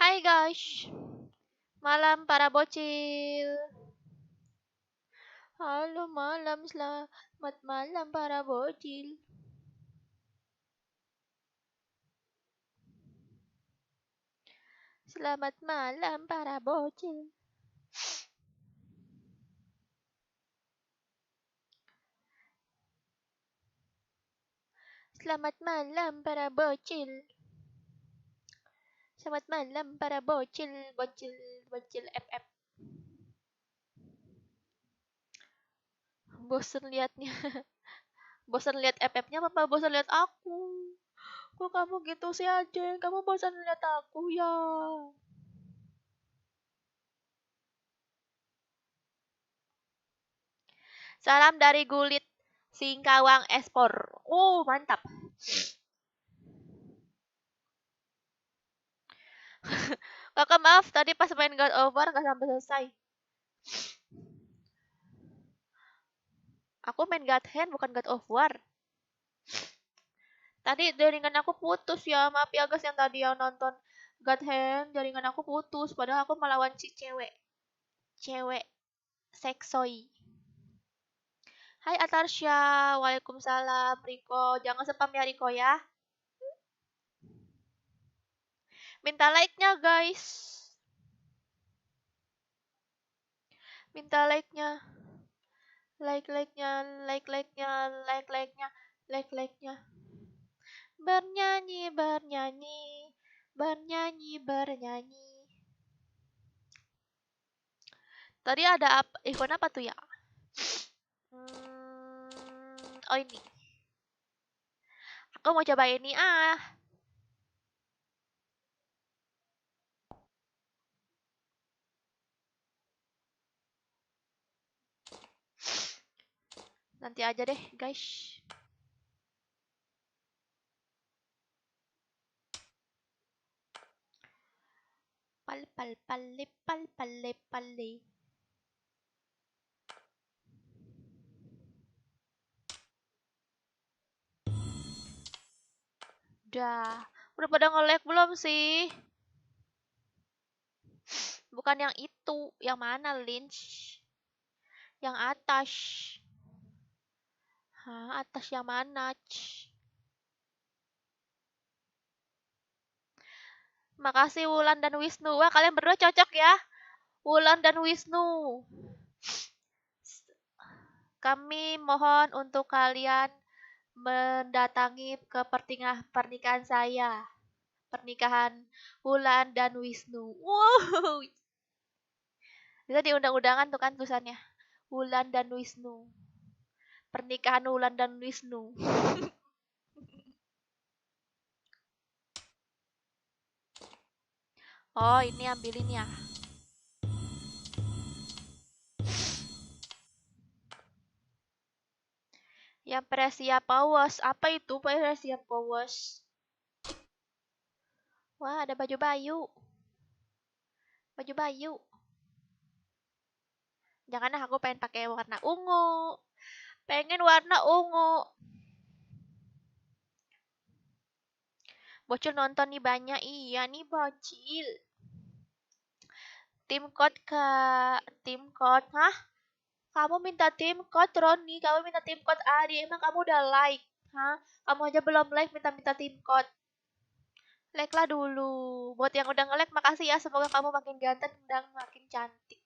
Hai guys, malam para bocil. Halo malam, selamat malam para bocil. Selamat malam para bocil. Selamat malam para bocil. Selamat malam para bocil, bocil, bocil FF. Bosen liatnya. Bosen liat FF-nya apa bosen liat aku? Kok kamu gitu sih aja? Kamu bosan liat aku ya? Salam dari Gulit Singkawang Espor. Mantap. Kakak maaf, tadi pas main God of War gak sampai selesai. Aku main God Hand bukan God of War. Tadi jaringan aku putus ya, maaf ya guys yang tadi yang nonton God Hand, jaringan aku putus. Padahal aku melawan si cewek. Cewek seksoi. Hai Atarsya, waalaikumsalam Riko. Jangan spam ya Riko ya. Minta like-nya guys. Minta like-nya. Like-like-nya, like-like-nya, like-like-nya, like-like-nya. Bernyanyi, bernyanyi, bernyanyi, bernyanyi. Tadi ada event apa tuh ya? Oh ini. Aku mau coba ini Nanti aja deh, guys. Pal pal palle pal palle palle. Udah pada nge-lag belum sih? Bukan yang itu, yang mana Lynch? Yang atas. Hah, atas yang mana? Makasih Wulan dan Wisnu. Wah, kalian berdua cocok ya. Wulan dan Wisnu. Kami mohon untuk kalian mendatangi ke pernikahan saya. Pernikahan Wulan dan Wisnu. Wow. Bisa diundang-undangan tuh kan tulisannya. Wulan dan Wisnu. Pernikahan Wulan dan Wisnu. Oh, ini ambilin ya. Yang Presia Powers. Apa itu Presia Powers? Wah, ada baju bayu. Baju bayu. Jangan aku pengen pakai warna ungu. Pengen warna ungu. Bocil nonton nih banyak. Iya nih bocil. Tim code ke tim code. Hah? Kamu minta tim code Roni, kamu minta tim code Adi. Emang kamu udah like? Hah? Kamu aja belum like minta tim code. Like lah dulu. Buat yang udah nge-like makasih ya. Semoga kamu makin ganteng dan makin cantik.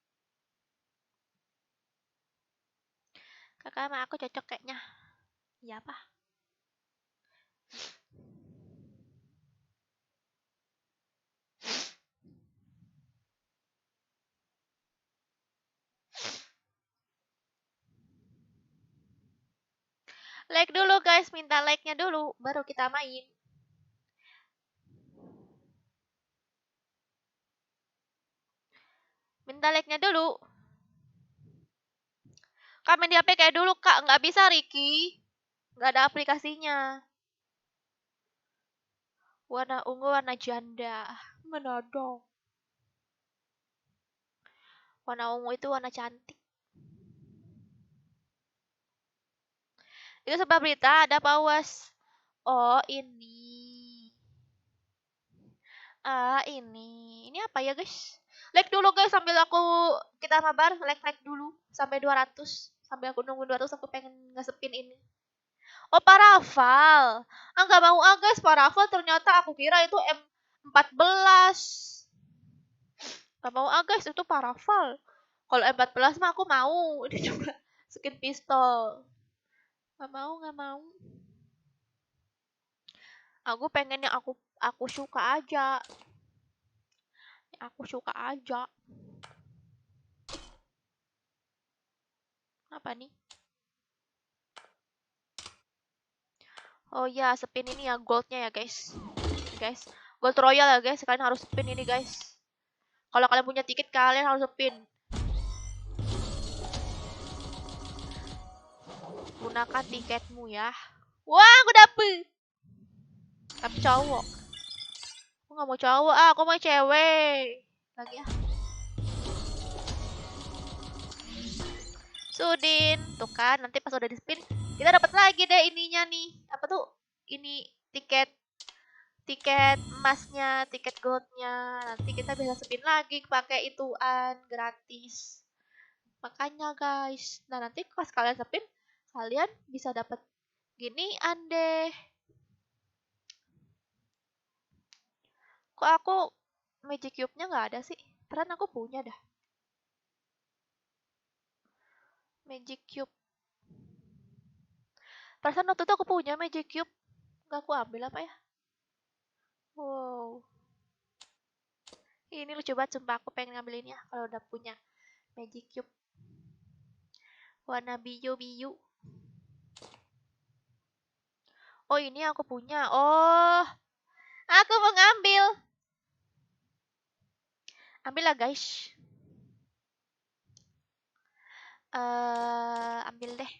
Kakak sama aku cocok kayaknya. Iya apa? Like dulu guys, minta like-nya dulu baru kita main. Minta like-nya dulu. Kak main di HP kayak dulu kak, nggak bisa Ricky. Nggak ada aplikasinya. Warna ungu, warna janda. Mana dong? Warna ungu itu warna cantik. Itu sebab berita ada pawas. Oh ini. Ini Ini apa ya guys? Like dulu guys sambil kita mabar, like dulu sampai 200. Sambil aku nunggu 200 aku pengen ngesepin ini. Oh, parafal. Nggak mau guys, parafal ternyata aku kira itu M14. Nggak mau guys, itu parafal. Kalau M14 mah aku mau. Ini juga skin pistol. Nggak mau. Aku pengen yang aku suka aja. Aku suka aja. Apa nih? Oh ya, spin ini ya goldnya ya guys. Guys, gold royal ya guys. Kalian harus spin ini guys. Kalau kalian punya tiket kalian harus spin. Gunakan tiketmu ya. Wah, aku dapet. Tapi cowok. Aku nggak mau cowok, aku mau cewek. Lagi ya. Sudin, tuh kan nanti pas udah di spin kita dapat lagi deh ininya nih. Apa tuh? Ini tiket emasnya, tiket goldnya. Nanti kita bisa spin lagi pakai ituan gratis. Makanya guys, nah nanti pas kalian spin kalian bisa dapat ginian deh. Kok aku magic cube-nya nggak ada sih? Peran aku punya dah. Magic cube. Perasaan waktu itu aku punya magic cube. Nggak aku ambil apa ya? Wow. Ini lucu banget sumpah, aku pengen ngambil ini ya kalau udah punya magic cube. Warna biru. Oh, ini aku punya. Oh, aku mau ngambil. Ambil lah guys. Ambil deh.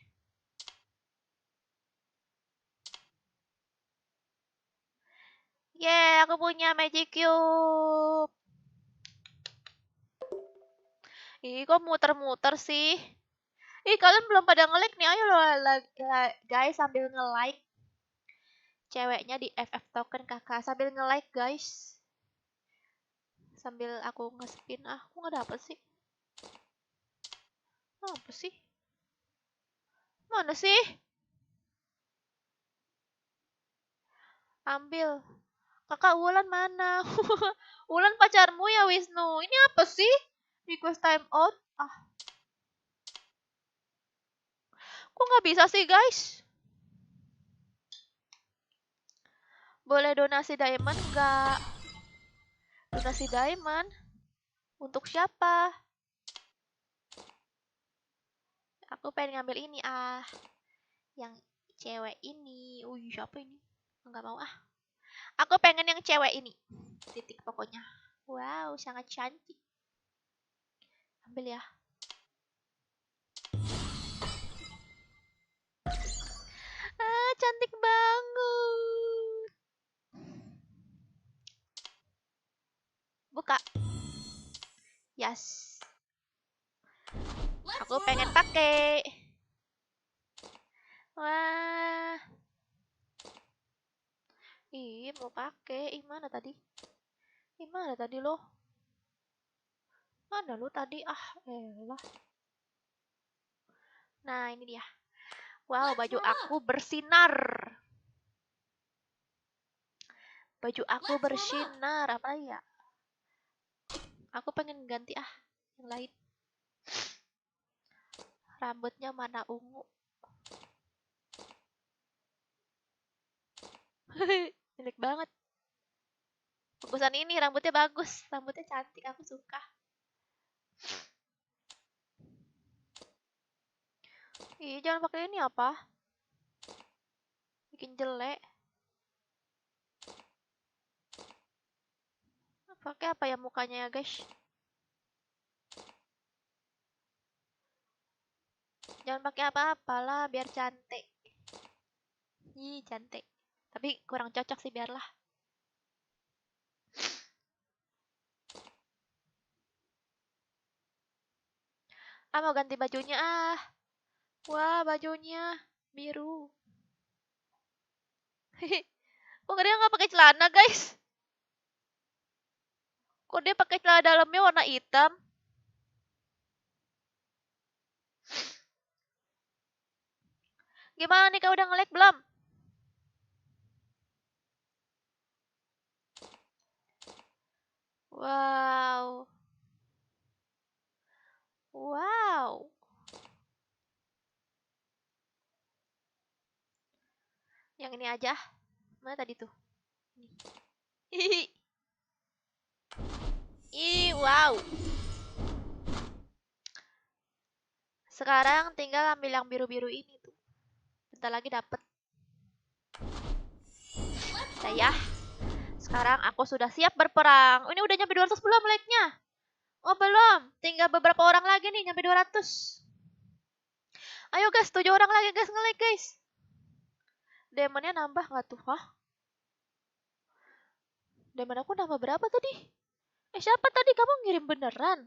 Yeah, aku punya magic cube. Ih, kok muter-muter sih? Ih, kalian belum pada nge-like nih. Ayo guys, sambil nge-like. Ceweknya di FF token kakak. Sambil nge-like guys. Sambil aku nge-spin. Aku nggak dapet sih. Apa sih? Mana sih? Ambil. Kakak Wulan mana? Wulan pacarmu ya Wisnu. Ini apa sih? Request time out. Ah, kok nggak bisa sih guys? Boleh donasi diamond nggak? Donasi diamond? Untuk siapa? Aku pengen ngambil ini yang cewek ini. Siapa ini? Nggak mau ah. Aku pengen yang cewek ini. Titik pokoknya. Wow, sangat cantik. Ambil ya. Cantik banget. Buka. Yes. Aku pengen pakai. Wah. Ih, mau pakai. Mana tadi? Mana tadi lo? Mana lo tadi? Ah, elah. Nah, ini dia. Wow, baju aku bersinar. Baju aku bersinar. Apa ya? Aku pengen ganti yang lain. Rambutnya mana ungu. Jelek banget. Bagusan ini, rambutnya bagus. Rambutnya cantik, aku suka. Ih, jangan pakai ini apa? Bikin jelek. Pakai apa ya mukanya ya, guys? Jangan pakai apa-apa lah, biar cantik. Ih, cantik. Tapi kurang cocok sih, biarlah. Mau ganti bajunya Wah, bajunya biru. Kok dia nggak pakai celana, guys? Kok dia pakai celana dalamnya warna hitam? Gimana nih, kau udah nge-lag belum? Wow. Wow. Yang ini aja. Mana tadi tuh? Hihi. Ih, wow. Sekarang tinggal ambil yang biru-biru ini tuh. Bentar lagi dapet. Udah ya. Sekarang aku sudah siap berperang. Ini udah nyampe 200 belum like-nya? Oh belum. Tinggal beberapa orang lagi nih nyampe 200. Ayo guys, 7 orang lagi guys nge-like guys. Demonnya nambah nggak tuh? Hah? Demon aku nambah berapa tadi? Siapa tadi kamu ngirim beneran?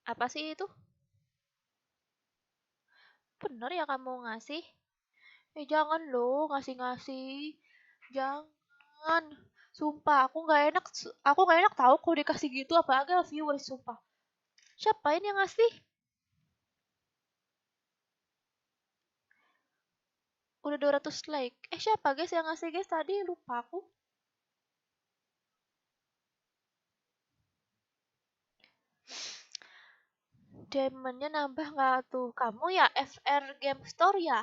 Apa sih itu? Bener ya kamu ngasih? Jangan loh ngasih-ngasih. Jangan. Sumpah, aku nggak enak tahu kalau dikasih gitu apalagi viewers sumpah. Siapa ini yang ngasih? Udah 200 like. Siapa guys yang ngasih guys tadi? Lupa aku. Demonnya nambah nggak tuh? Kamu ya FR Game Store ya?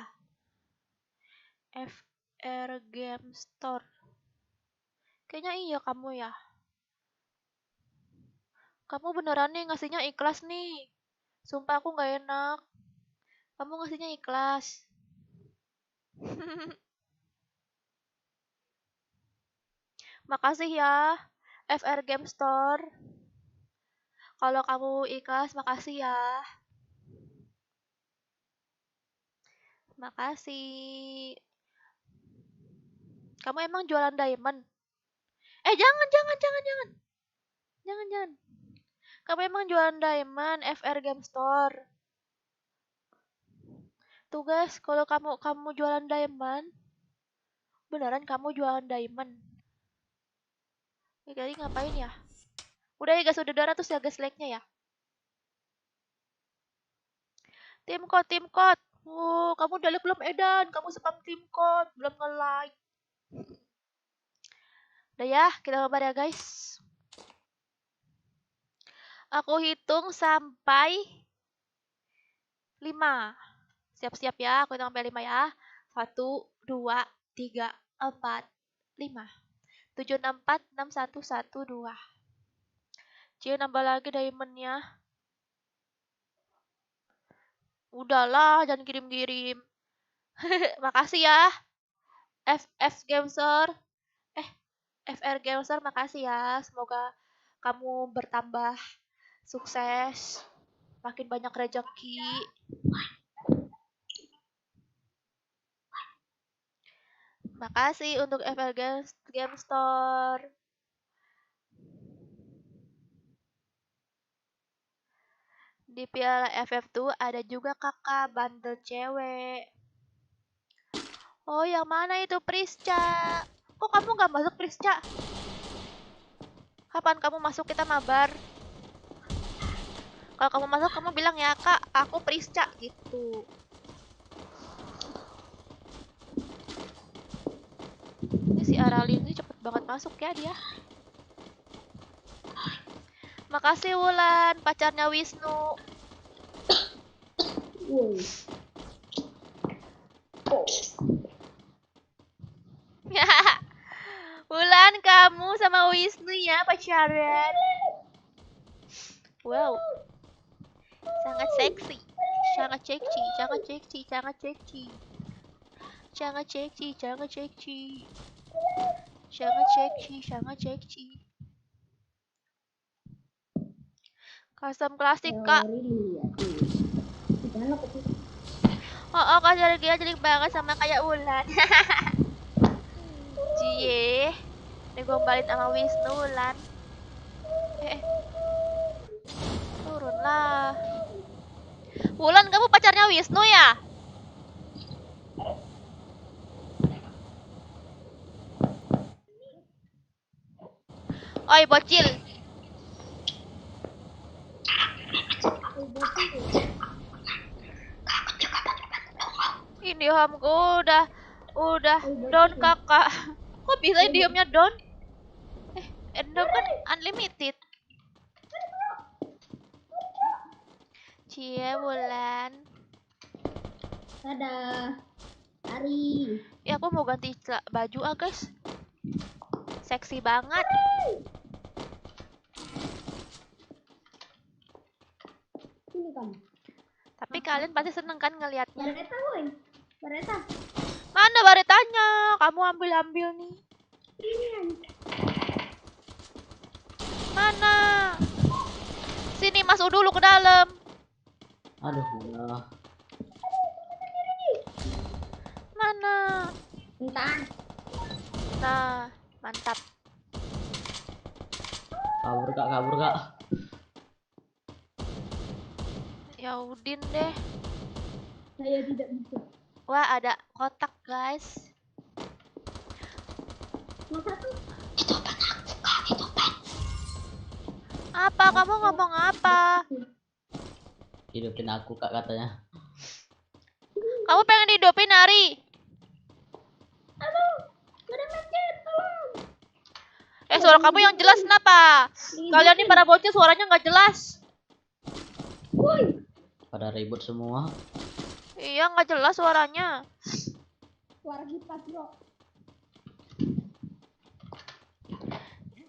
FR Game Store. Kayaknya iya kamu ya. Kamu beneran nih ngasihnya ikhlas nih. Sumpah aku nggak enak. Kamu ngasihnya ikhlas. Makasih ya, FR Game Store. Kalau kamu ikhlas, makasih ya. Makasih. Kamu emang jualan diamond? Jangan. Jangan. Kamu emang jualan diamond, FR Game Store. Tuh guys, kalau kamu jualan diamond, beneran kamu jualan diamond. Tadi ngapain ya? Udah ya guys, udah 200 ya guys like-nya ya. Tim code. Kamu udah like belum Edan? Kamu spam tim code, belum nge-like. Udah ya, kita kabar ya guys. Aku hitung sampai 5. Siap-siap ya, aku hitung sampai 5 ya. 1, 2, 3, 4, 5. 7, 6, 4, 6, 1, 1, 2. Cie, nambah lagi diamondnya. Udahlah, jangan kirim-kirim. Makasih ya. FF Gamer. FR Gamer, makasih ya. Semoga kamu bertambah sukses. Makin banyak rezeki. Makasih untuk FR Game Store. Di Piala FF tuh ada juga kakak bundle cewek. Oh, yang mana itu Prisca? Kok kamu gak masuk Prisca? Kapan kamu masuk, kita mabar? Kalau kamu masuk, kamu bilang ya, Kak, aku Prisca gitu. Ini si Aralin ini cepet banget masuk ya dia. Makasih Wulan, pacarnya Wisnu. Wulan, kamu sama Wisnu ya pacaran. Wow. Sangat seksi. Sangat seksi. Custom klasik, Kak. Oh, Kak Sergio jelek banget sama kayak Wulan. Cie. Ini gombalin sama Wisnu, Wulan. namanya Wisnu ya? Oi bocil. Ini hamku udah down kakak. Kok bisa diamnya down? Down kan unlimited. Cie bulan. Dadah. Ari. Ya aku mau ganti baju guys. Seksi banget. Sini kamu. Tapi kalian pasti seneng kan ngelihatnya. Bareta woi. Bareta. Mana baretanya? Kamu ambil nih. Mana? Sini masuk dulu ke dalam. Aduh, ya. Mana? Entar. Nah, mantap. Kabur kak. Ya udin deh. Saya tidak bisa. Wah, ada kotak, guys. Masa tuh? Apa? Kamu ngomong apa? Hidupin aku kak katanya. Kamu pengen hidupin Ari? Halo. Ada macet, tolong. Suara kamu yang jelas kenapa? Kalian nih para bocil suaranya nggak jelas. Woi. Pada ribut semua. Iya, nggak jelas suaranya. Suara kipas, bro.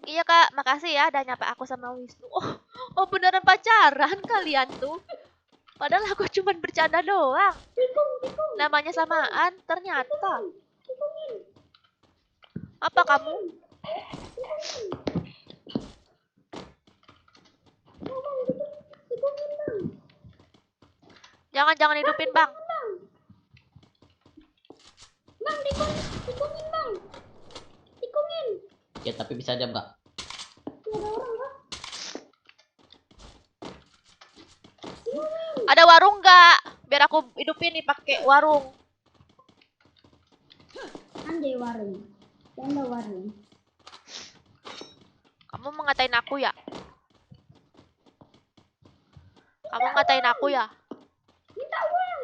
Iya kak, makasih ya udah nyapa aku sama Wisnu. Oh beneran pacaran kalian tuh. Padahal aku cuma bercanda doang. Tikung. Namanya samaan, ternyata. Tikungin. Apa kamu? Tikungin, Bang. Jangan hidupin bang. Bang, tikungin, Bang. Tikungin. Ya tapi bisa diam kak. Ada orang, Bang. Ada warung nggak? Biar aku hidupin nih pakai warung. Anjay warung. Tenda warung. Kamu mengatain aku ya? Kamu ngatain aku ya? Minta uang.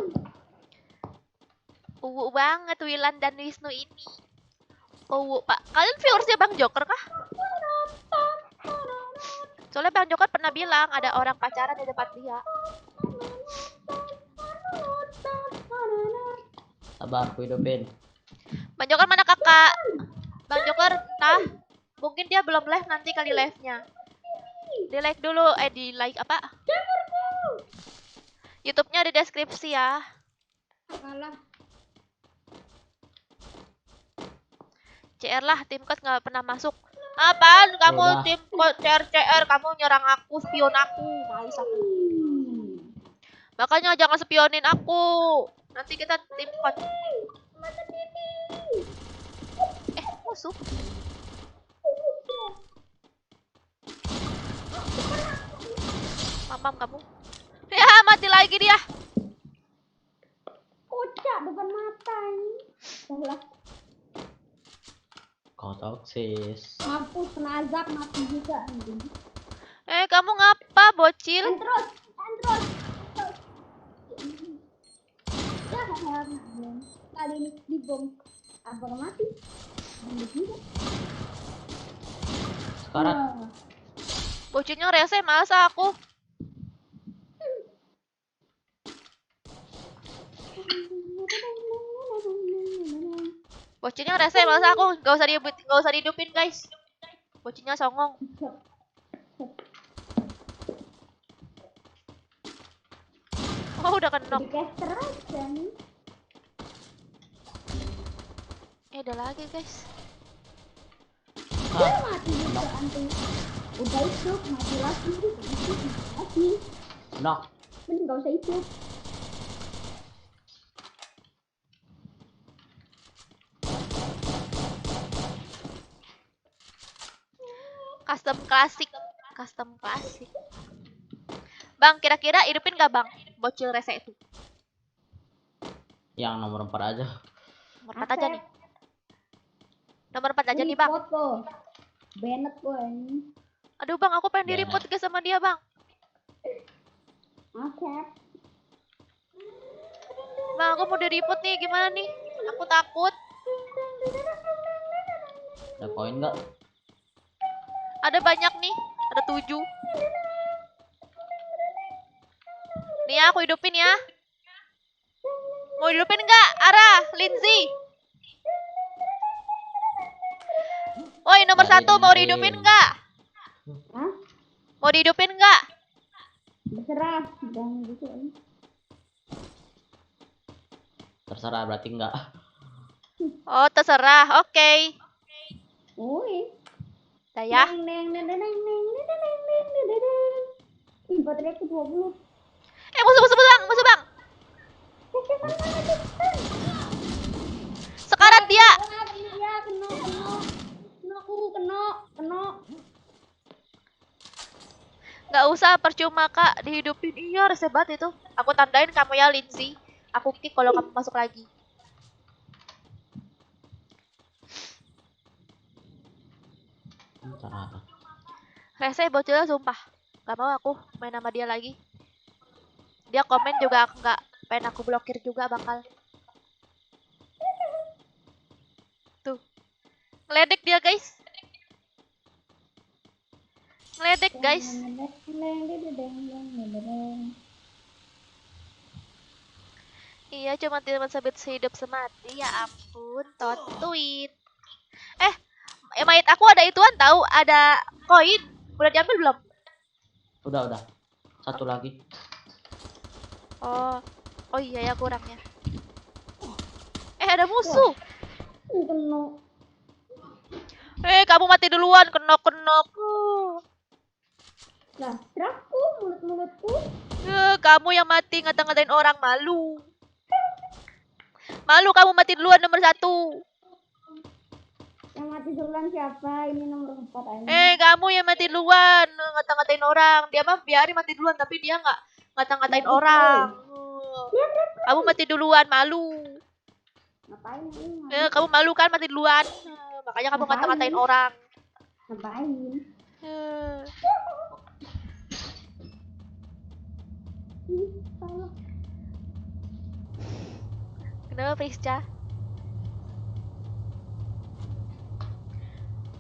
Uwu banget Wilan dan Wisnu ini. Uwu pak. Kalian viewersnya Bang Joker kah? Soalnya Bang Joker pernah bilang ada orang pacaran di depan dia. Sabar, aku hidupin. Bang Joker mana kakak? Bang Joker, nah, mungkin dia belum live nanti kali live-nya. Di like dulu, di like apa? YouTube-nya di deskripsi ya. Kalah. CR lah, tim code nggak pernah masuk. Apaan kamu Udah. tim code CR, kamu nyerang aku, spion aku, males aku. Makanya jangan spionin aku. Nanti kita tim code. Musuh. Mamam kamu. Ya, mati lagi dia. Kocak depan mata ini. Salah. Kau toksis. Mampus kena azab mati juga anjing. Kamu ngapa, bocil? Terus. Ya kali ini dibom. Apa mati? Mati juga. Sekarang Wah. Bocilnya rese, males aku. Bocilnya rese, males aku. Gak usah dihidupin, guys. Bocilnya songong. Oh, udah kenok. Jadi caster aja nih. Udah lagi, guys. Dia mati juga anjing. Udah hidup, mati lagi. Mati. knock. Mending gak usah hidup. Custom klasik. Bang, kira-kira hidupin gak bang? Bocil rese itu. Yang nomor 4 aja. Nomor 4 aja nih. Nomor 4 aja nih, Bang. Report kok. Bennett kok ini. Aduh, Bang, aku pengen Bennett. di-report guys sama dia, Bang. Oke. Bang, aku mau di-report nih, gimana nih? Aku takut. Ada koin nggak? Ada banyak nih, ada 7. Nih ya, aku hidupin ya. Mau hidupin nggak, Ara, Lindsay? Woi, nomor Nyari, 1 mau nyari. dihidupin nggak? Hah? Mau dihidupin nggak? Berserah. Jangan gitu. Terserah berarti nggak. Oh, terserah. Oke. Woi. Dah ya. Neng neng neng neng neng neng neng neng neng neng neng neng. Ih, baterai aku 20. Musuh bang, musuh bang. Sekarat dia. Ya, kena. Kena aku, kena. Nggak usah, percuma kak dihidupin. Iya, resep banget itu. Aku tandain kamu ya, Lindsay. Aku kick kalau kamu masuk lagi. Ntar. Rese bocilnya sumpah. Gak mau aku main sama dia lagi. Dia komen juga aku nggak pengen aku blokir juga bakal. Tuh. Ngeledek dia guys. Ngeledek guys. Iya cuma teman sabit sehidup semati. Ya ampun, tot tweet. Mayat aku ada ituan tahu, ada koin. Udah diambil belum? Udah. Satu lagi. Oh iya ya kurangnya. Ada musuh. Kena. Kamu mati duluan, kenok. Lah, teraku mulutku. Kamu yang mati ngata-ngatain orang, malu. Malu kamu mati duluan nomor 1. Yang mati duluan siapa? Ini nomor 4 aja. Kamu yang mati duluan ngata-ngatain orang. Dia mah biarin mati duluan tapi dia nggak ngata-ngatain orang. Kamu mati duluan, malu. Ngapain ini? Kamu malu kan mati duluan. Makanya kamu Ngapain? ngata-ngatain orang. Ngapain? Salah. Kenapa Prisca?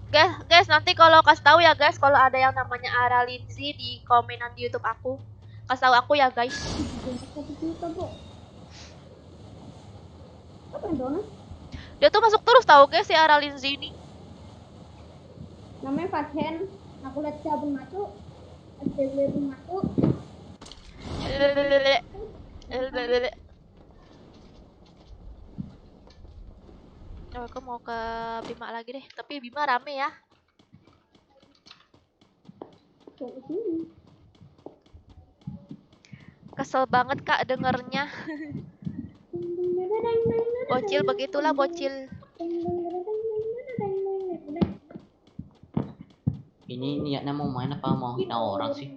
Guys, nanti kalau kasih tahu ya guys, kalau ada yang namanya Ara Lindsay di komenan di YouTube aku, kasih tahu aku ya guys. Apa yang donat? Dia tuh masuk terus tahu guys si Ara Lindsay ini. Namanya Fathen. Aku lihat siapa masuk. SPW pun masuk. Aku mau ke Bima lagi deh, tapi Bima rame ya. Ke sini. Kesel banget kak dengernya. Bocil begitulah bocil. Ini niatnya mau main apa mau hina orang sih?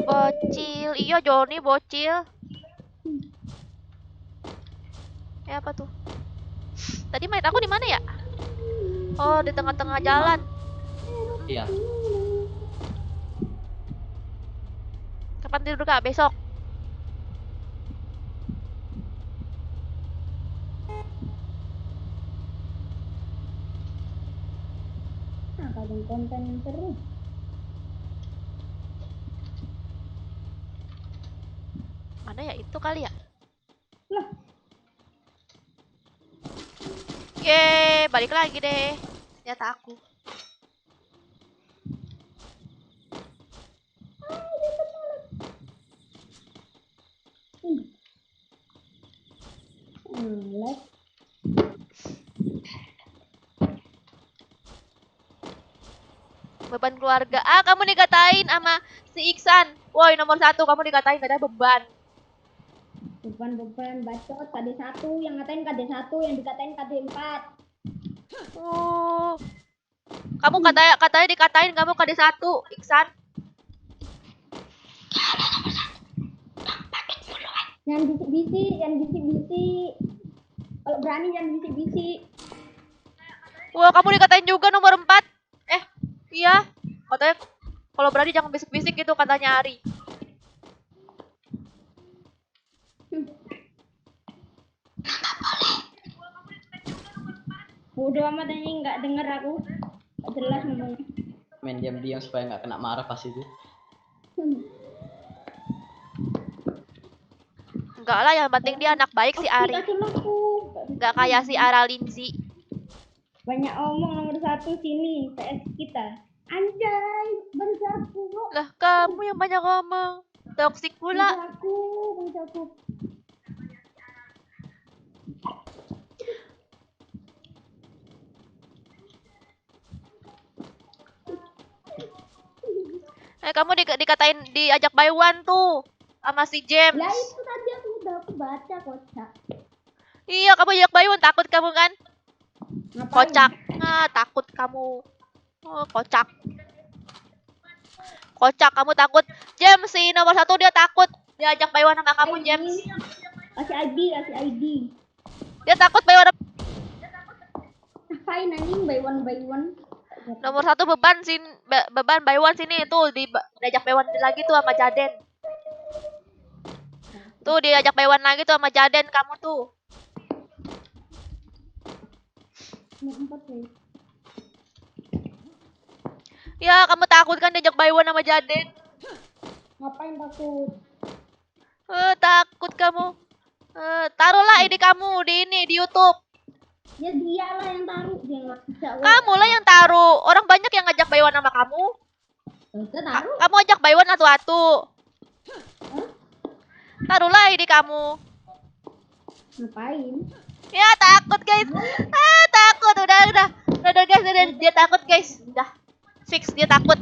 Bocil, iya Joni bocil. Apa tuh? Tadi main aku di mana ya? Oh, di tengah-tengah jalan. Iya. Kapan tidur kak? Besok. Nah, kadang konten yang seru. Mana ya itu kali ya? Lah, Yeay, balik lagi deh. Ternyata aku. les. Beban keluarga. Kamu dikatain sama si Iksan. Woi, nomor 1 kamu dikatain gak ada beban. Beban bacot KD1 yang ngatain KD1 yang dikatain KD4. Kamu katanya dikatain kamu KD1, Iksan. Jangan bisik-bisik, jangan bisik-bisik. Kalau berani jangan bisik-bisik. Wah, kamu dikatain juga nomor 4. Iya. Katanya kalau berani jangan bisik-bisik gitu katanya Ari. Bodoh amat anjing, nggak denger aku. Nggak jelas ngomongnya. Main diam-diam supaya nggak kena marah pas itu. Enggak lah, yang penting dia anak baik si Ari. Kasih aku. Enggak kayak si Ara Lindsay. Banyak omong nomor 1 sini PS kita. Anjay, bangsaku bro. Lah, kamu yang banyak ngomong. Toksik pula. Bangsaku. Kamu dikatain diajak by one tuh sama si James. Lah itu tadi aku baca kocak. Iya, kamu diajak by one, takut kamu kan? Ngapain? Kocak. Takut kamu. Oh, kocak. Kocak, kamu takut. James, si nomor 1 dia takut diajak by one sama kamu, James. Kasih ID. Dia takut by one. Ngapain anjing by one? Nomor 1 beban by one sini tuh diajak by one lagi tuh sama Jaden. Tuh diajak by one lagi tuh sama Jaden kamu tuh. Empat nih. Ya, kamu takut kan diajak by one sama Jaden? Ngapain takut? Takut kamu. Taruhlah ID kamu di YouTube. Ya dia lah yang taruh, dia nggak bisa. Kamu lah yang taruh. Orang banyak yang ngajak by one sama kamu. Kita taruh. Kamu ajak by one satu-satu. Taruhlah ID kamu. Ngapain? Ya, takut guys. Takut. Udah guys, dia takut guys. Udah. Fix dia takut.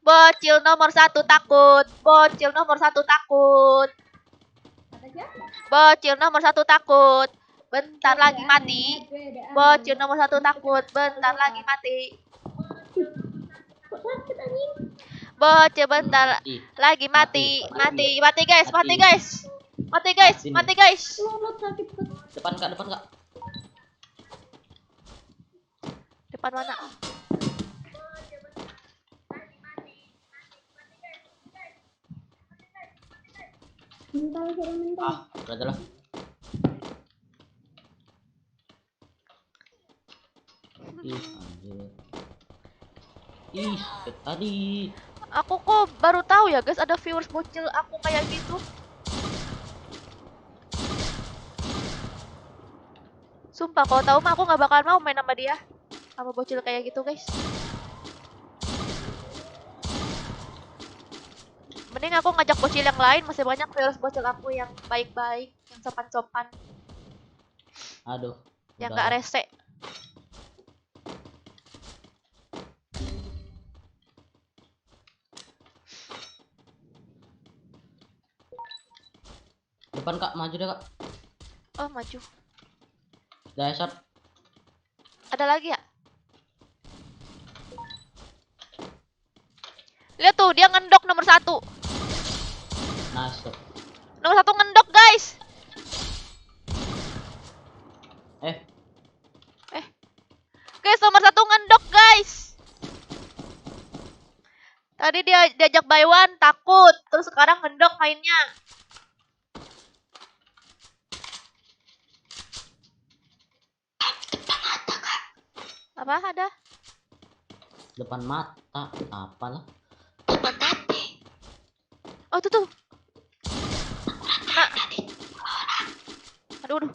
Bocil nomor 1 takut. Bocil nomor 1 takut. Kata siapa? Bocil nomor 1 takut. Bentar lagi mati. Bocil nomor 1 takut. Bentar lagi mati. Kok sakit anjing? Bocil bentar lagi mati. Mati guys. Lolot sakit banget. Depan kak. Depan mana? Mental. Udah lah. Ih, tadi. Aku kok baru tahu ya guys ada viewers bocil aku kayak gitu. Sumpah kalau tahu mah aku nggak bakal mau main sama dia. Sama bocil kayak gitu guys. Mending aku ngajak bocil yang lain, masih banyak viewers bocil aku yang baik-baik, yang sopan-sopan, Aduh. yang nggak rese. Depan kak, maju deh kak. Oh, maju. Dasar. Ada lagi ya? Lihat tuh, dia ngendok nomor 1. Masuk. Nomor 1 ngendok guys. Guys, nomor 1 ngendok guys. Tadi dia diajak by one takut, terus sekarang ngendok mainnya. Apa ada? Depan mata. Apalah. Depan mata. Oh, tuh. Nah. Aduh.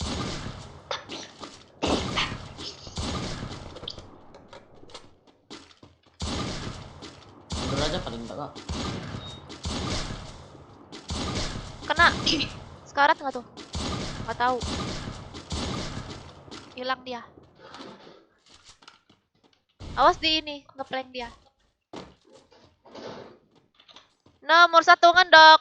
Mundur aja paling enggak kak. Kena. Sekarat nggak tuh? Nggak tahu. Hilang dia. Awas di ini, ngeplank dia. Nomor 1 ngendok.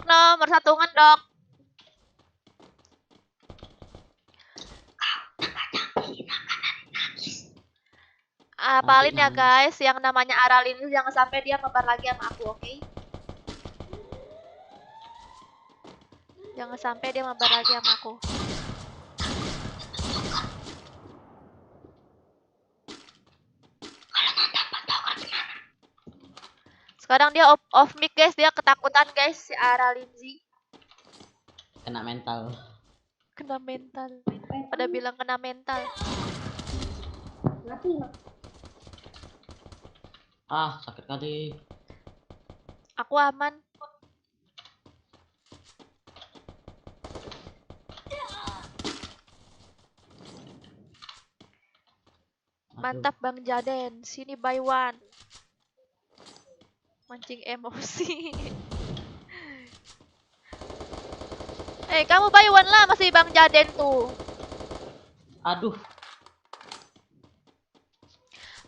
Apalin ya guys, yang namanya Aralin itu jangan sampai dia ngebar lagi sama aku, oke? Jangan sampai dia mabar lagi sama aku. Sekarang dia off mic guys, dia ketakutan guys si Ara Lindsay. Kena mental. Kena mental. Pada bilang kena mental. Mati. Ah, sakit kali. Aku aman. Mantap Bang Jaden, sini buy one. Mancing emosi. Kamu buy one lah, masih Bang Jaden tuh. Aduh.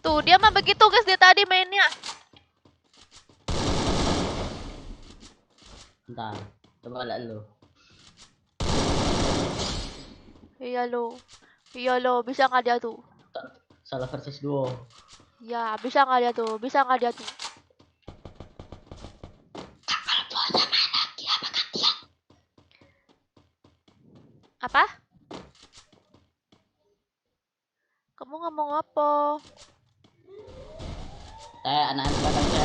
Tuh, dia mah begitu guys, dia tadi mainnya. Bentar. Coba lihat lu. Iya lo, bisa nggak dia tuh? Salah versus duo. Ya, bisa nggak dia tuh? Bisa nggak dia tuh? Apa? Kamu ngomong apa? Anak aja.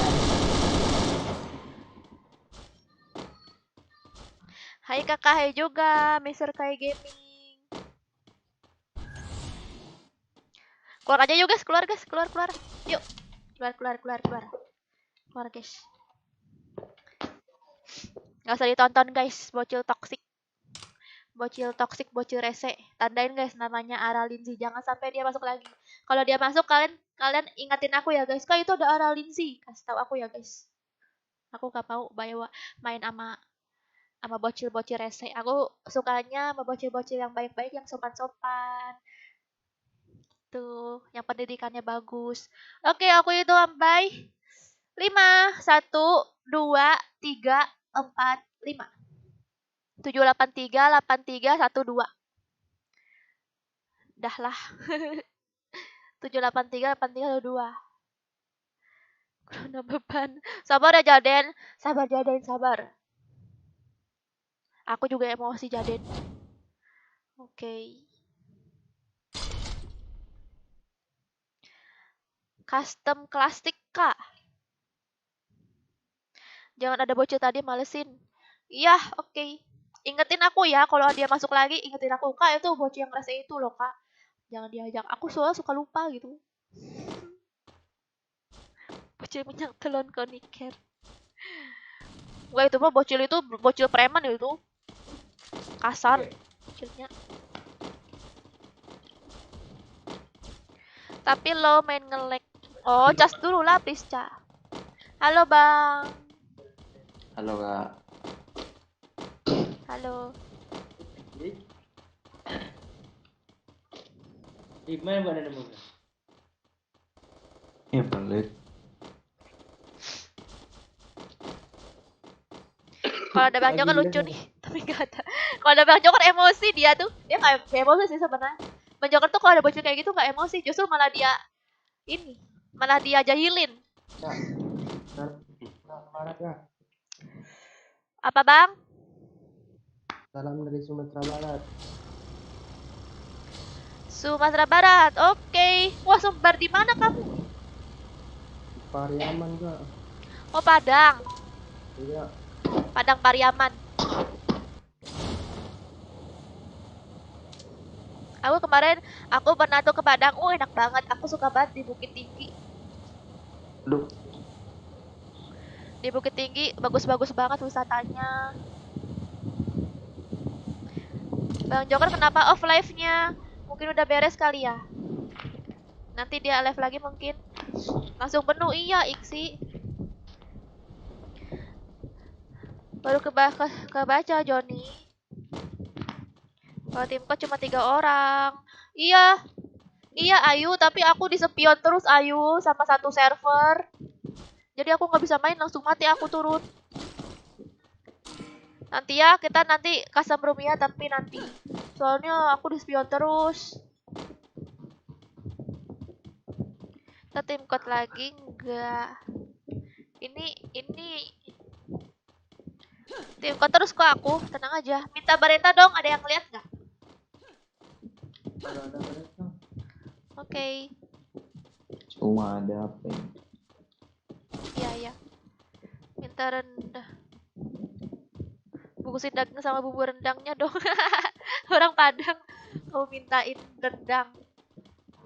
Hai kakak, hai juga, Mr. Kai Gaming. Keluar aja yuk guys, keluar. Yuk, keluar guys. Gak usah ditonton guys, bocil toksik, bocil rese. Tandain guys, namanya Ara Lindsay. Jangan sampai dia masuk lagi. Kalau dia masuk, kalian ingatin aku ya guys. Kak, itu ada Ara Lindsay. Kasih tahu aku ya guys. Aku gak mau main sama bocil-bocil rese. Aku sukanya sama bocil-bocil yang baik-baik, yang sopan-sopan. Tuh, yang pendidikannya bagus. Oke, aku itu sampai 5, 1, 2, 3, 4, 5. 783, 83, 12. Dah lah. 783, 83, 12. Kurang beban. Sabar ya Jaden. Sabar Jaden, sabar. Aku juga emosi Jaden. Oke. Custom klasik kak. Jangan ada bocil tadi malesin. Iya, oke. Ingetin aku ya kalau dia masuk lagi, ingetin aku. Kak, itu bocil yang rese itu loh, Kak. Jangan diajak. Aku soalnya suka lupa gitu. Bocil minyak telon koniker. Wah, itu mah bocil itu bocil preman itu. Kasar bocilnya. Tapi lo main nge-lag. Oh, cas dulu lah, please, Ca. Halo, Bang. Halo kak. Halo. Gimana mbak Nana? Ya balik. Kalau ada Bang Joko lucu nih, tapi gak ada. Kalau ada Bang Joko emosi dia tuh. Dia kayak emosi sih sebenarnya. Bang Joko tuh kalau ada bocil kayak gitu gak emosi, justru malah dia jahilin. Apa Bang? Salam dari Sumatera Barat. Sumatera Barat. Oke. Wah, Sumbar di mana kamu? Pariaman kak. Oh, Padang. Iya. Padang Pariaman. Aku pernah tuh ke Padang. Enak banget. Aku suka banget di Bukit Tinggi. Aduh. Di Bukit Tinggi bagus-bagus banget wisatanya. Bang Joker kenapa off live-nya? Mungkin udah beres kali ya. Nanti dia live lagi mungkin. Langsung penuh, iya Iksi. Baru kebaca Joni. Kalau timku cuma 3 orang. Iya. Iya Ayu, tapi aku disepion terus Ayu sama satu server. Jadi aku nggak bisa main, langsung mati aku turun. Nanti ya, kita nanti custom room ya, tapi nanti. Soalnya aku disepion terus. Kita tim code lagi enggak? Ini Tim kok terus kok aku, tenang aja. Minta bareta dong, ada yang lihat nggak? Ada mereka. Oke. Cuma ada apa ini? Iya, iya. Minta rendah. Bungkusin daging sama bumbu rendangnya dong. Orang Padang kamu mintain rendang.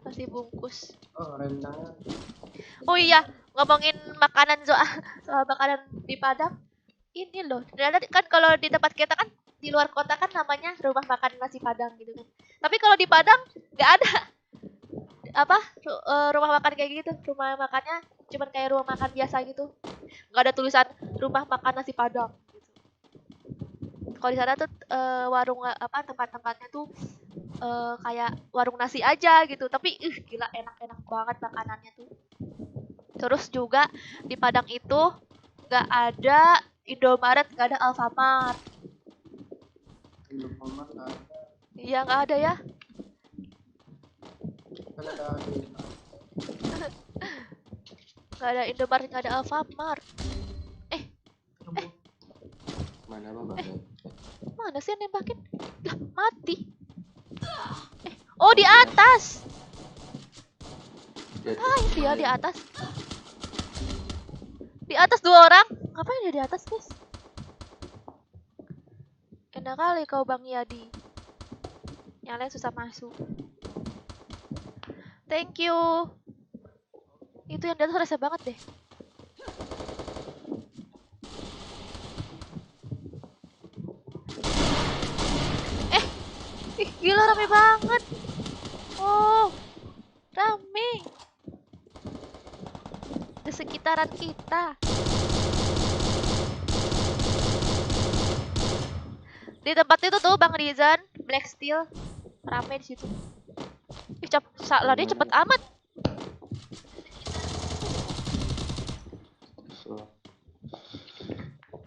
Pasti bungkus. Oh, rendangnya. Oh iya, ngomongin makanan soal makanan di Padang. Ini loh, ternyata kan kalau di tempat kita kan di luar kota kan namanya rumah makan nasi Padang gitu kan. Tapi kalau di Padang nggak ada apa rumah makan kayak gitu. Rumah makannya cuman kayak rumah makan biasa gitu. Nggak ada tulisan rumah makan nasi Padang gitu. Kalau di sana tuh warung apa tempat-tempatnya tuh kayak warung nasi aja gitu. Tapi gila enak-enak banget makanannya tuh. Terus juga di Padang itu nggak ada Indomaret, nggak ada Alfamart. Indomaret nggak ada. Iya nggak ada ya. Kan ada Nggak ada Indomaret, nggak ada Alfamart. mana bang? Mana sih yang nembakin? Lah, mati. Oh di atas. Ah dia di atas. Di atas 2 orang. Ngapain dia di atas guys? Enak kali kau Bang Yadi. Yang lain susah masuk. Thank you. Itu yang di atas rasa banget deh. Ih, gila rame banget. Oh, rame. Di sekitaran kita. Di tempat itu tuh Bang Rizan, Black Steel, rame di situ. Ih, lari cepet amat.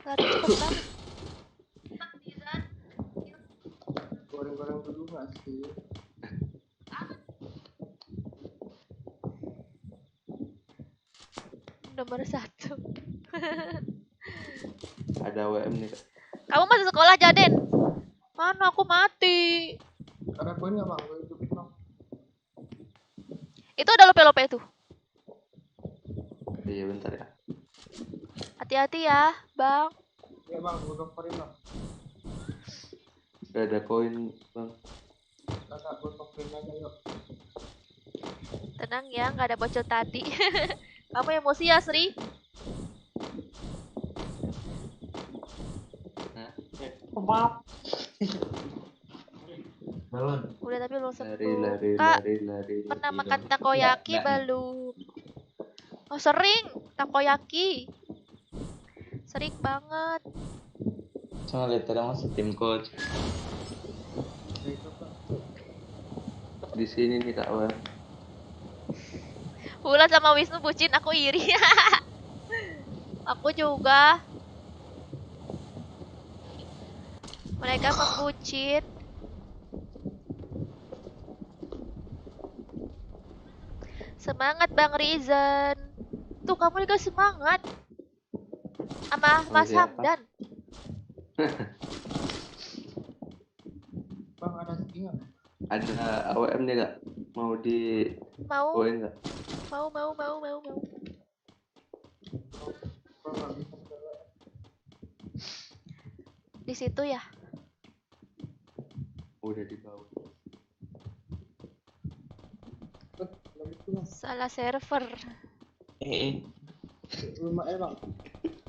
Lari cepet banget. Goreng-goreng dulu nggak sih? Nomor 1. Ada WM nih Kak. Kamu masih sekolah Jaden? Mana aku mati. Ada poin nggak bang? Gue hidupin bang. Itu ada lope-lope itu. Iya bentar ya. Hati-hati ya, Bang. Iya bang, gue coverin bang. Gak ada koin bang. Kakak gue coverin aja yuk. Tenang ya, nggak ada bocor tadi. Kamu emosi ya, Sri? Kebab. Bangun. Udah tapi belum sembuh. Lari. Kak, pernah makan takoyaki belum? Oh sering, takoyaki. Sering banget. Cuma lihat ada masuk tim coach. Di sini nih Kak Wan. Wulan sama Wisnu bucin, aku iri. Aku juga. Mereka membucin. Semangat Bang Rizan. Tuh kamu juga semangat. Sama Mas siapa? Hamdan. Bang ada skin nggak? Ada AWM nih Kak. Mau di Mau, koin nggak? mau. Di situ ya. Udah di bawah. Salah server. Rumah bang.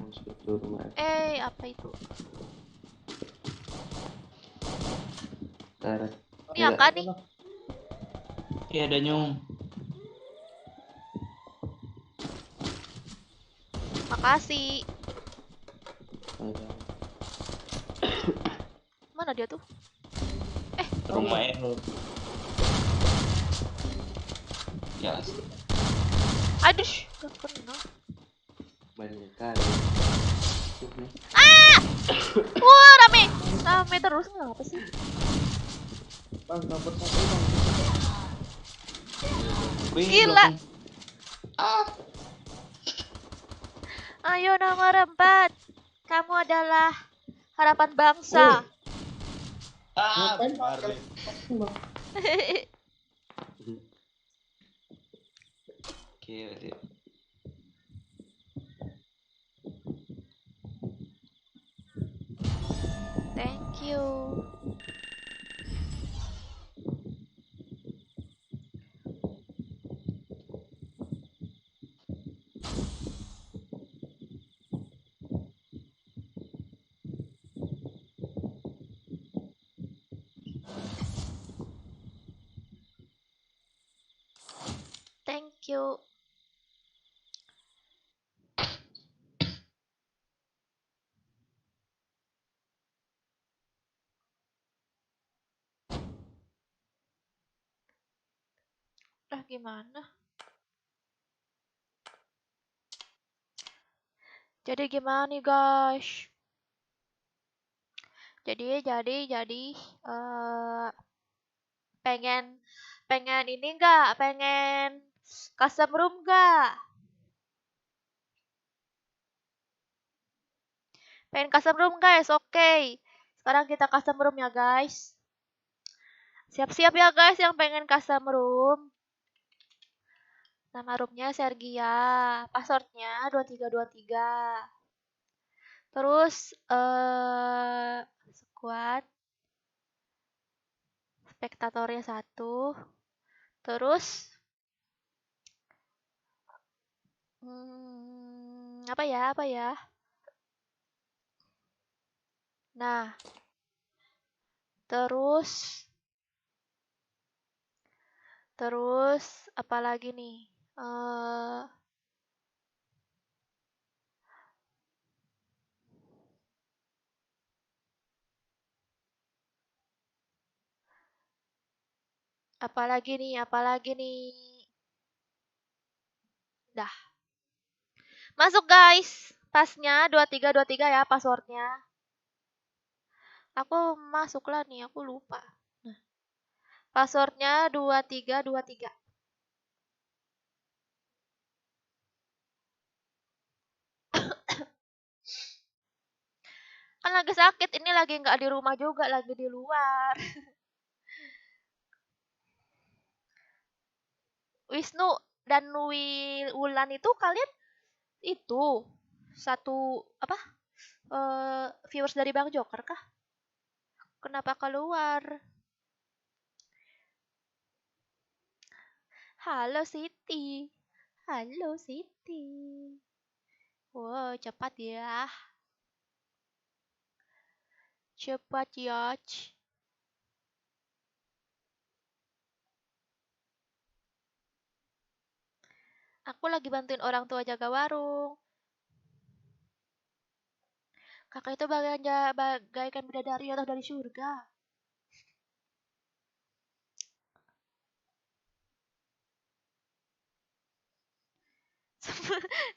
Masuk ke rumah. Apa itu? Tarik. Ini angka nih. Iya ada nyung. Makasih. Mana dia tuh? Rumah Ero. Ya. Aduh, gak kena. Banyak kali. Wah, rame. Rame terus ngapa sih? Bang, nomor 1 bang. Wih, Gila. belakang. Ayo nomor 4. Kamu adalah Harapan bangsa. Ah, Ngapain? Marley. Oke, berarti. Thank you. Thank you. Gimana? Jadi gimana nih guys? Jadi pengen pengen ini enggak? Pengen custom room enggak? Pengen custom room guys? Oke. Sekarang kita custom room ya guys. Siap-siap ya guys yang pengen custom room. Nama roomnya Sergia. Passwordnya 2323. Terus squad spektatornya 1. Terus apa ya? Nah, terus apa lagi nih? Apalagi nih? Dah. Masuk guys. Pasnya 2323 ya passwordnya. Aku masuk lah nih, aku lupa. Nah, passwordnya 2323. Kan lagi sakit, ini lagi nggak di rumah juga, lagi di luar. Wisnu dan Wulan itu kalian itu satu apa? Viewers dari Bang Joker kah? Kenapa keluar? Halo Siti. Wow, cepat ya. Aku lagi bantuin orang tua jaga warung. Kakak itu bagaikan bidadari atau dari surga.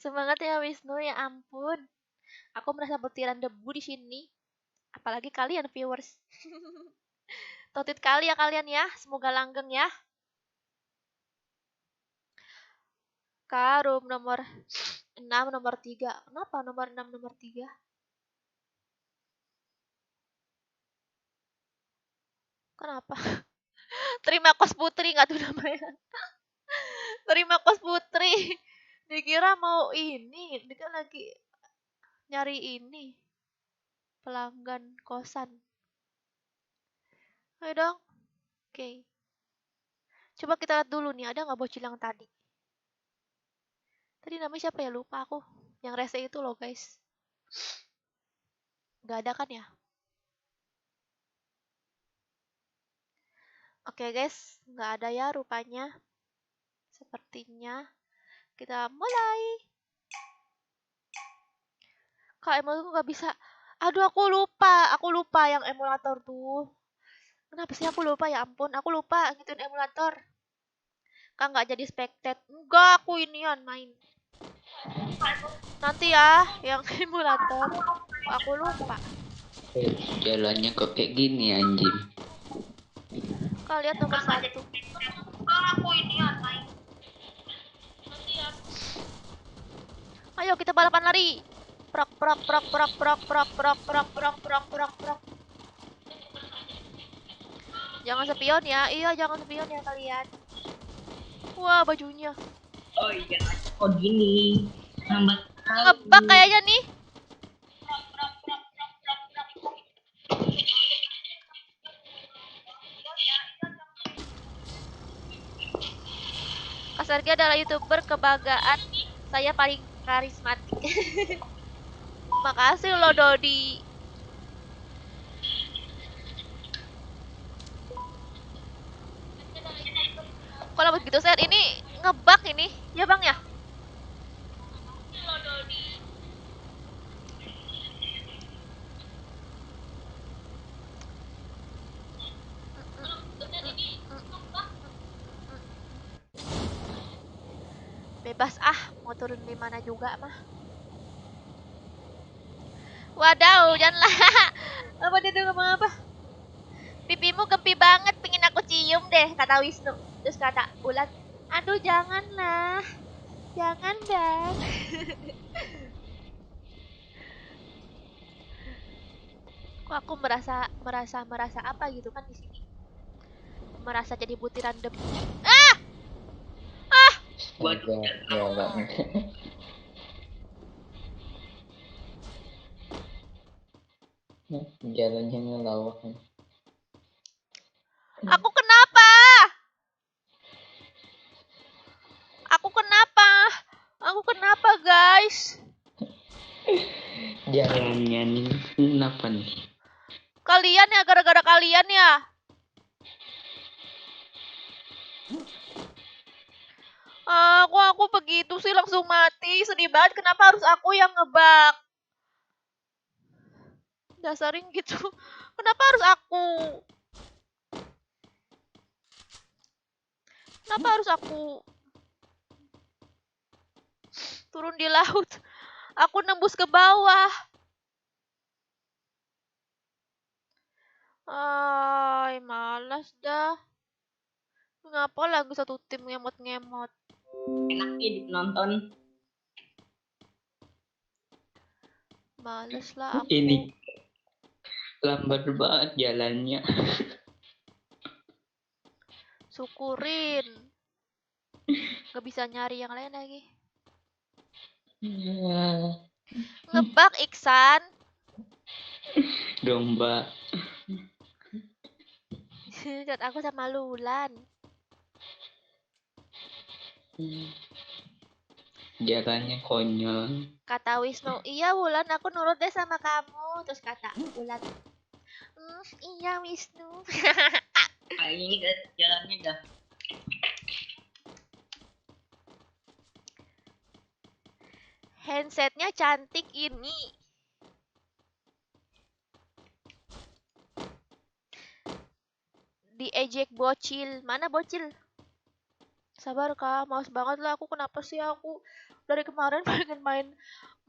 Semangat ya Wisnu, ya ampun. Aku merasa butiran debu di sini. Apalagi kalian viewers. Totit kali ya kalian ya. Semoga langgeng ya. Karum nomor 6, nomor 3. Kenapa nomor 6, nomor 3? Kenapa? Terima kos putri nggak tuh namanya? Terima kos putri. Dikira mau ini. Dia kan lagi nyari ini. Pelanggan kosan. Ayo dong. Oke. Coba kita lihat dulu nih. Ada nggak bocil yang tadi? Tadi namanya siapa ya? Lupa aku. Yang rese itu loh guys. Nggak ada kan ya? Oke guys. Nggak ada ya rupanya. Sepertinya. Kita mulai. Kak, emulator nggak bisa. Aduh, aku lupa yang emulator tuh. Kenapa sih aku lupa, ya ampun. Aku lupa ngituin emulator. Kak nggak jadi spectate. Enggak, aku inian main. Nanti ya, yang emulator. Aku lupa. Jalannya kok kayak gini anjing. Kak lihat nomor 1. Kak, aku inian main. Nanti ya. Ayo kita balapan lari. Prok prok prok prok prok prok prok prok prok prok prok prok. Jangan spion ya. Iya, jangan spion ya kalian. Wah, bajunya. Oh iya, oh gini. Lambat Ngebug kayaknya nih. Kak Sergi adalah YouTuber kebanggaan saya paling karismatik. Makasih lo Dodi. Kalau begitu set ini ngebug ini, ya bang ya? Bebas ah, mau turun di mana juga mah. Wadaw, janganlah. Apa dia ngomong apa? Pipimu gempi banget, pingin aku cium deh, kata Wisnu. Terus kata Ulan, aduh janganlah. Jangan bang. Kok aku merasa apa gitu kan di sini? Merasa jadi butiran debu. Ah! Ah! Ya banget. Jalannya ngelawak. Aku kenapa? Aku kenapa? Aku kenapa, guys? Jalannya nih kenapa nih? Kalian ya, gara-gara kalian ya. Aku begitu sih langsung mati. Sedih banget. Kenapa harus aku yang ngebug? Dasarin gitu. Kenapa harus aku? Kenapa harus aku turun di laut? Aku nembus ke bawah. Ay, malas dah. Ngapa lagi satu tim ngemot-ngemot? enak sih nonton. Males lah aku. Ini lambat banget jalannya. Syukurin. Gak bisa nyari yang lain lagi. Ngebug Iksan. Domba. Chat aku sama Lulan. Jalannya konyol. Kata Wisnu, iya Wulan aku nurut deh sama kamu. Terus kata Wulan, iya Wisnu. Ini guys, jalannya dah. Handsetnya cantik ini. Diejek bocil. Mana bocil? Sabar kak, males banget lah aku. Kenapa sih aku dari kemarin pengen main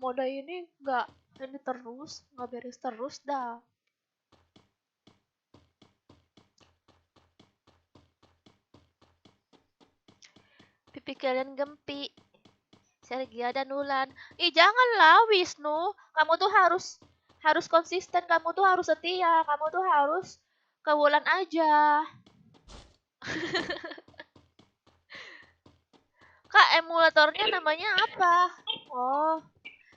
mode ini nggak ini terus, nggak beres terus dah. Pipi kalian gempi. Sergia dan Ulan. Ih janganlah Wisnu. Kamu tuh harus konsisten. Kamu tuh harus setia. Kamu tuh harus ke Wulan aja. Kak, emulatornya namanya apa? Oh,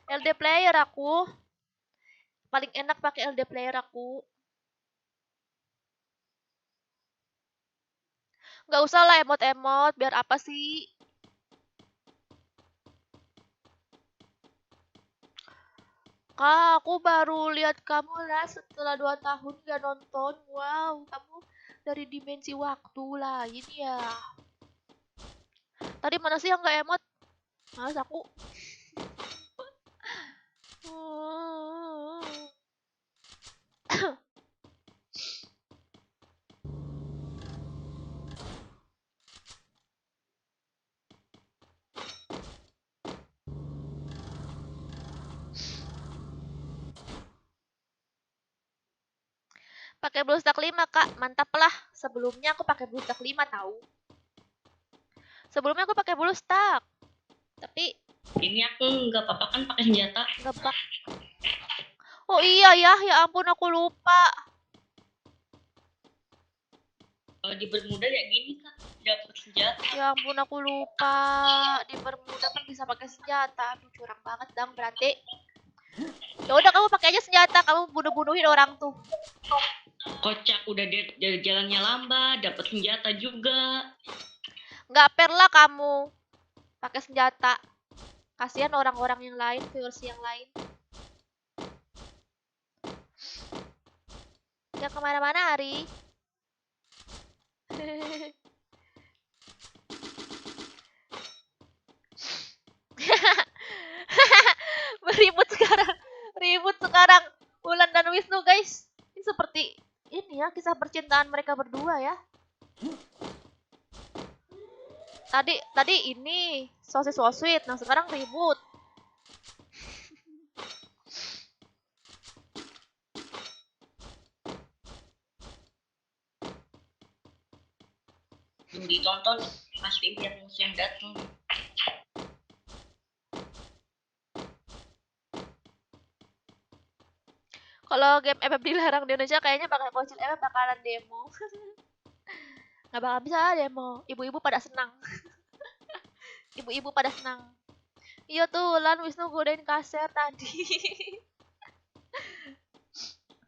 LD Player aku. Paling enak pakai LD Player aku. Nggak usah lah emot-emot. Biar apa sih? Kak, aku baru lihat kamu lah setelah 2 tahun gak nonton. Wow, kamu dari dimensi waktu lain ya. Tadi mana sih yang nggak emot? Males aku. Pakai BlueStack 5, Kak. Mantap lah. Sebelumnya aku pakai BlueStack 5 tahu. Sebelumnya aku pakai BlueStack. Tapi Ini aku nggak apa-apa kan pakai senjata. Ngebak. Oh iya ya, ya ampun aku lupa. Kalau di Bermuda ya gini kak, dapat senjata. Ya ampun aku lupa. Di Bermuda kan bisa pakai senjata. Aduh curang banget dong berarti. Ya udah kamu pakai aja senjata, kamu bunuh-bunuhin orang tuh. Kocak udah dari jalannya lambat, dapat senjata juga. Nggak fair lah kamu pakai senjata. Kasihan orang-orang yang lain, viewers yang lain. Ya kemana-mana Ari. Ribut sekarang. Ribut sekarang. Wulan dan Wisnu guys. Ini seperti ini ya kisah percintaan mereka berdua ya. Tadi ini sosis so sweet, nah sekarang ribut. Yang ditonton pasti biar musuh yang datang. Kalau game FF dilarang di Indonesia kayaknya bakal bocil FF bakalan demo. Nggak bakal bisa demo. Ibu-ibu pada senang. Ibu-ibu pada senang. Iya tuh, Lan Wisnu godain Kaser tadi.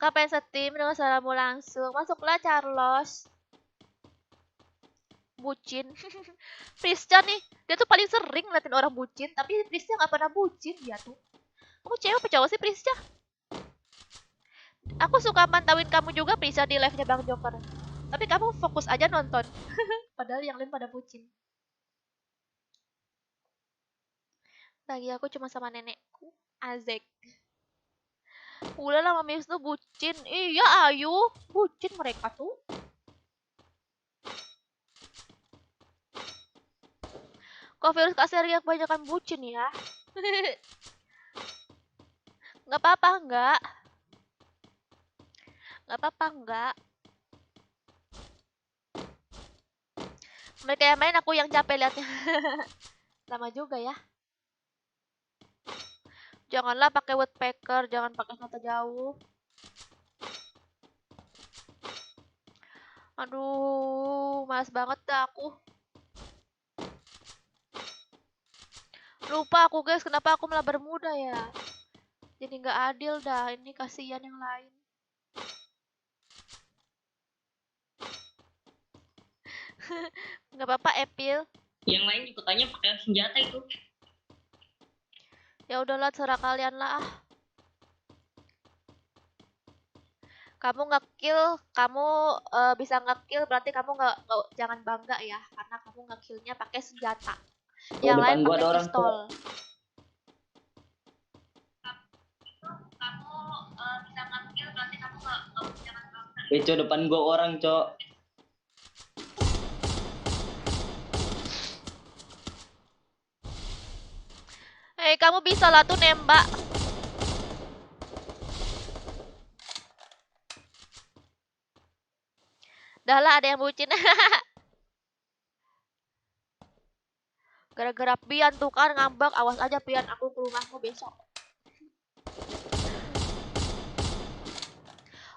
Kapan setim dengan suaramu langsung. Masuklah Charles. Bucin. Prisca nih, dia tuh paling sering ngeliatin orang bucin, tapi Prisca nggak pernah bucin dia tuh. Kamu cewek apa cowok sih Prisca? Aku suka mantauin kamu juga Prisca di live-nya Bang Joker. Tapi kamu fokus aja nonton. Padahal yang lain pada bucin. Lagi aku cuma sama nenekku, Azek. Udah lah Mami Wisnu bucin. Iya Ayu, bucin mereka tuh. Kok virus kasir yang kebanyakan bucin ya? Nggak apa-apa nggak? Nggak apa-apa nggak? Mereka yang main aku yang capek liatnya. Lama juga ya. Janganlah pakai woodpecker, jangan pakai senjata jauh. Aduh, malas banget dah aku. Lupa aku guys, kenapa aku malah bermuda ya? Jadi nggak adil dah, ini kasihan yang lain. Nggak apa-apa, Epil. Yang lain ikutannya pakai senjata itu. Ya udahlah, serah kalian lah. Kamu nge-kill, kamu bisa nge-kill berarti kamu nggak jangan bangga ya, karena kamu nge-killnya pakai senjata. Yang lain depan gua pakai ada orang, pistol. Kamu bisa nge-kill berarti kamu nggak jangan bangga. Cok, depan gua orang, Cok. Kamu bisa lah tuh nembak. Dah lah, ada yang bucin. Gara-gara Pian tuh kan ngambek, awas aja Pian, aku ke rumahmu besok.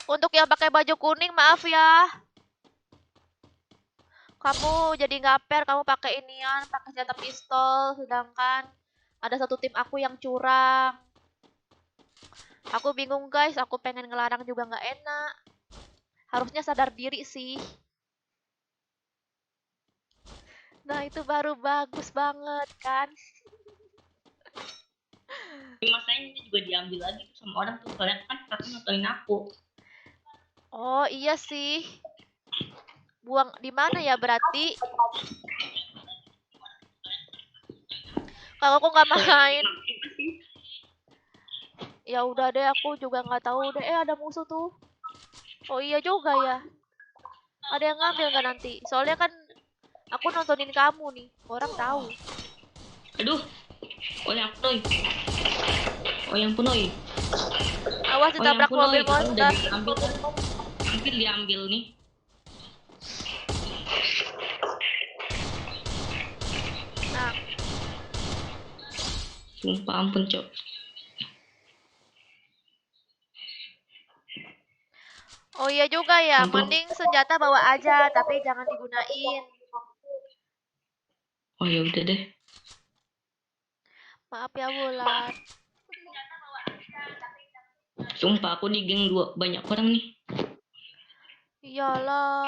Untuk yang pakai baju kuning, maaf ya. Kamu jadi nggak fair, kamu pakai inian, pakai senjata pistol, sedangkan ada satu tim aku yang curang. Aku bingung guys, aku pengen ngelarang juga nggak enak. Harusnya sadar diri sih. Nah itu baru bagus banget kan. Masanya ini juga diambil lagi tuh sama orang tuh, soalnya kan kakak nontonin aku. Oh iya sih. Buang di mana ya berarti? Kalau aku nggak main, ya udah deh aku juga nggak tahu deh. Ada musuh tuh. Oh iya juga ya. Ada yang ngambil nggak nanti? Soalnya kan aku nontonin kamu nih. Orang tahu. Aduh, oh yang punoy. Oh yang punoy. Awas ditabrak mobil monster. Diambil kan? Hampir diambil nih. Nah. Sumpah ampun, Cok. Oh iya juga ya, Ampun. mending senjata bawa aja, tapi jangan digunain. Oh ya udah deh. Maaf ya Wulan. Sumpah aku di geng 2 banyak orang nih. Iyalah.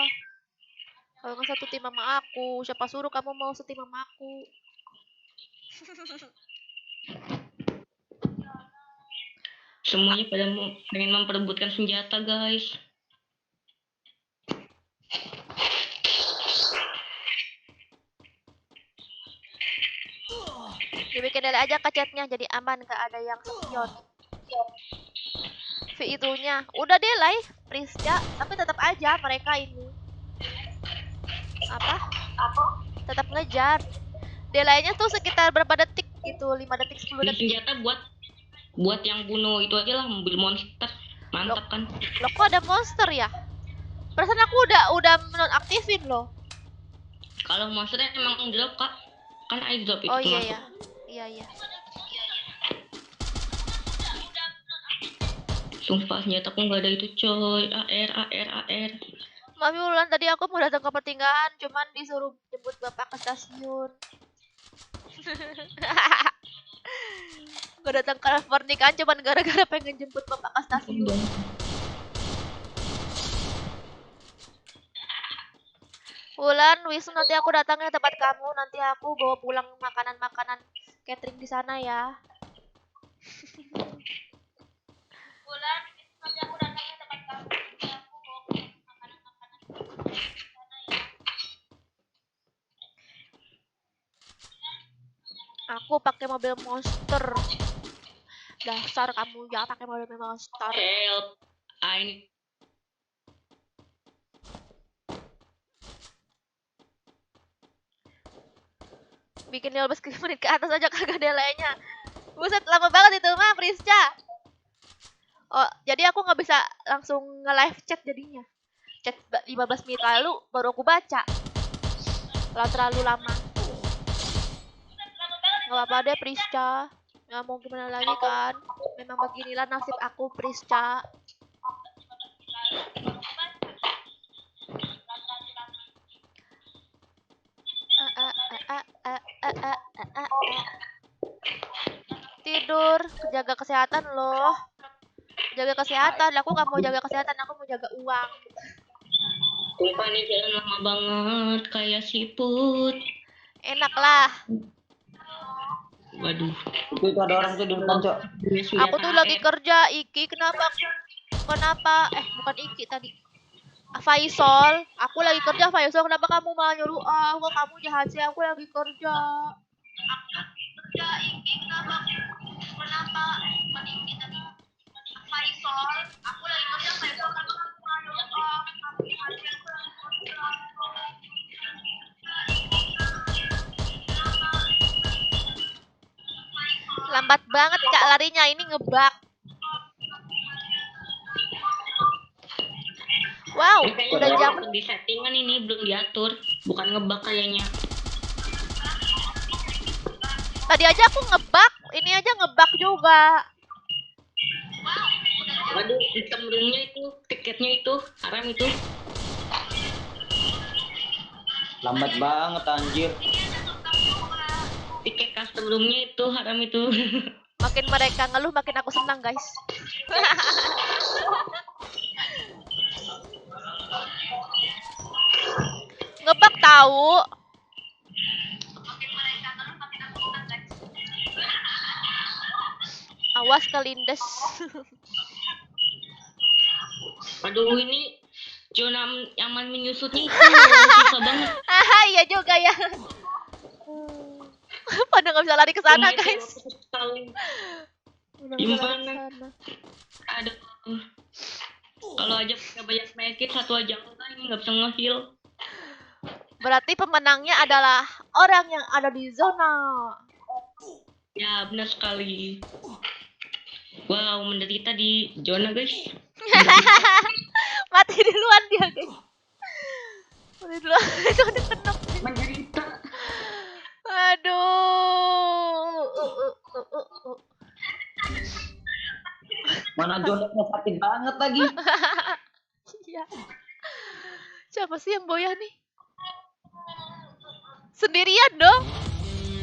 Kalau nggak satu tim sama aku, siapa suruh kamu mau setim sama aku? Semuanya pada pengen memperebutkan senjata, guys. Dibikin delay aja ke chatnya, jadi aman, gak ada yang spion. V itunya udah delay, Prisca, tapi tetap aja mereka ini apa? Tetap ngejar. Delaynya tuh sekitar berapa detik gitu, 5 detik, 10 Ini detik. senjata buat yang bunuh itu aja lah, mobil monster. Mantap kan? Loh kok ada monster ya? Perasaan aku udah nonaktifin loh. Kalau monsternya emang drop, Kak. Kan airdrop itu Oh iya masuk. ya. Iya. Sumpah senjata aku nggak ada itu, coy. AR. Maaf ya, Wulan, tadi aku mau datang ke pertinggahan, cuman disuruh jemput bapak ke stasiun. Gak datang ke pernikahan cuman gara-gara pengen jemput bapak ke stasiun. Wulan, Wisnu, nanti aku datang ke tempat kamu, nanti aku bawa pulang makanan-makanan catering di sana ya. Wulan, Wisnu, nanti aku datang ke tempat kamu, nanti aku bawa pulang makanan-makanan di sana ya. Aku pakai mobil monster. Dasar kamu ya pakai mobil monster. Help. I Bikin 15 menit ke atas aja kagak delaynya. Buset, lama banget itu mah, Prisca. Oh, jadi aku nggak bisa langsung nge-live chat jadinya. Chat 15 menit lalu baru aku baca. Kalau terlalu lama. Nggak apa-apa deh, Prisca. Ya mau gimana lagi kan. Memang beginilah nasib aku, Prisca. Tidur, jaga kesehatan loh. Jaga kesehatan, aku nggak mau jaga kesehatan, aku mau jaga uang. Sumpah ini jalan lama banget kayak siput. Enak lah. Waduh. Itu ada orang tuh di depan, Cok. Aku tuh lagi kerja, Iki. Kenapa? Bukan Iki tadi. Faisal, aku lagi kerja, Faisal. Kenapa kamu malah nyuruh aku? Kamu jahat sih, aku lagi kerja. Iki, kenapa? Bukan Iki tadi. Faisal, aku lagi kerja, Faisal. Kenapa kamu malah nyuruh kamu jahat sih, aku lagi kerja. Lambat banget Kak larinya, ini ngebug. Wow, Ini kayaknya udah jam. di settingan ini belum diatur, bukan ngebug kayaknya. Tadi aja aku ngebug, ini aja ngebug juga. Waduh, item roomnya itu, tiketnya itu, haram itu. Lambat banget anjir. Tiket custom roomnya itu, haram itu. Makin mereka ngeluh, makin aku senang guys. Ngebug tahu. Awas kelindes. Aduh, ini zona aman menyusutnya itu susah banget. Haha, iya juga ya. Pada nggak bisa lari ke sana Rumah itu guys. aku tahu. Udah nggak bisa lari Gimana? ke sana. Aduh. Kalau aja punya banyak penyakit, satu aja ini nggak bisa nge-heal. Berarti pemenangnya adalah orang yang ada di zona. Ya, benar sekali. Wow, menderita di zona, guys. Mati duluan dia guys. Mati duluan. Itu udah kenok. Menderita. Aduh. Mana joneknya sakit banget lagi. Iya. Siapa sih yang boya nih? Sendirian dong.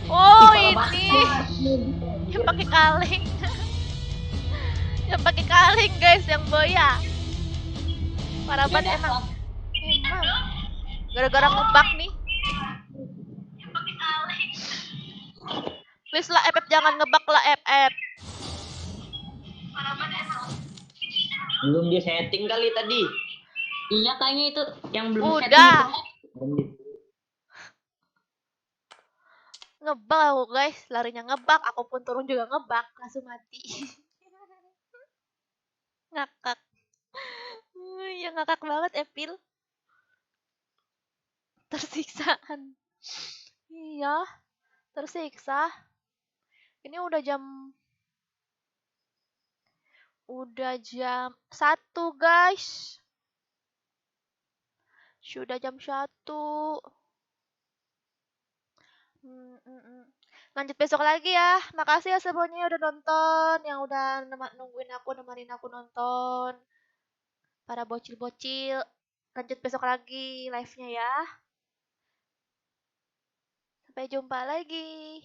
Oh, Ih, parah ini banget. yang pakai kaleng. Yang pakai kaleng, guys, yang boya. Parah banget emang. Emang. Gara-gara ngebug nih. Please lah, FF jangan ngebug lah, FF. Belum dia setting kali tadi. Iya kayaknya itu yang belum setting Udah. itu. Ngebug aku, guys. Larinya ngebug. Aku pun turun juga ngebug. Langsung mati. Ngakak. Ya ngakak banget, Epil. Tersiksaan. Iya, tersiksa. Ini udah jam 1, guys. Sudah jam 1. Lanjut besok lagi ya. Makasih ya semuanya udah nonton, yang udah nungguin aku, nemenin aku nonton. Para bocil-bocil. Lanjut besok lagi live-nya ya. Sampai jumpa lagi.